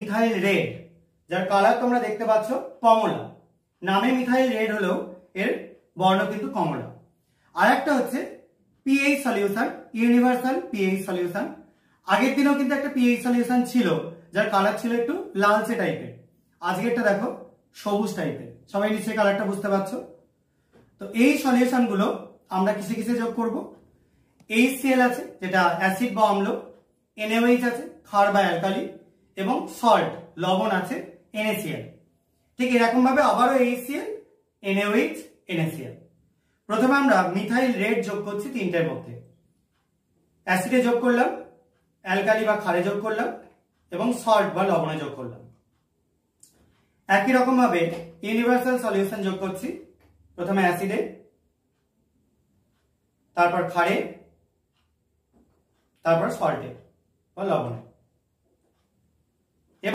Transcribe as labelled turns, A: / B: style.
A: Methyl red, যার colour তোমরা দেখতে পাচ্ছ কমলা। নামে মিথাইল রেড হলেও এর বর্ণ কিন্তু কমলা। আর একটা হচ্ছে pH solution, universal pH solution. আগের দিনেও কিন্তু একটা পিএইচ সলিউশন ছিল যার কালার ছিল একটু লালচে টাইপের, আজকেরটা দেখো সবুজ টাইপের। সবাই নিশ্চয়ই কালারটা বুঝতে পারছো। তো এই সলিউশন গুলো আমরা কিসে কিসে যোগ করব? HCl আছে যেটা অ্যাসিড বা অম্ল, NaOH আছে ক্ষার বা অ্যালকালি, এবং সল্ট লবণ আছে NaCl। ঠিক এরকম ভাবে আবারও HCl, NaOH, NaCl। প্রথমে আমরা মিথাইল রেড যোগ করছি তিনটের মধ্যে। অ্যাসিডে যোগ করলাম, অ্যালকালি বা ক্ষারে যোগ করলাম, এবং সল্ট বা লবণে যোগ করলাম। একই রকম ভাবে ইউনিভার্সাল সলিউশন যোগ করছি, প্রথমে অ্যাসিডে, তারপর ক্ষারে, তারপর সল্টে বা লবণে।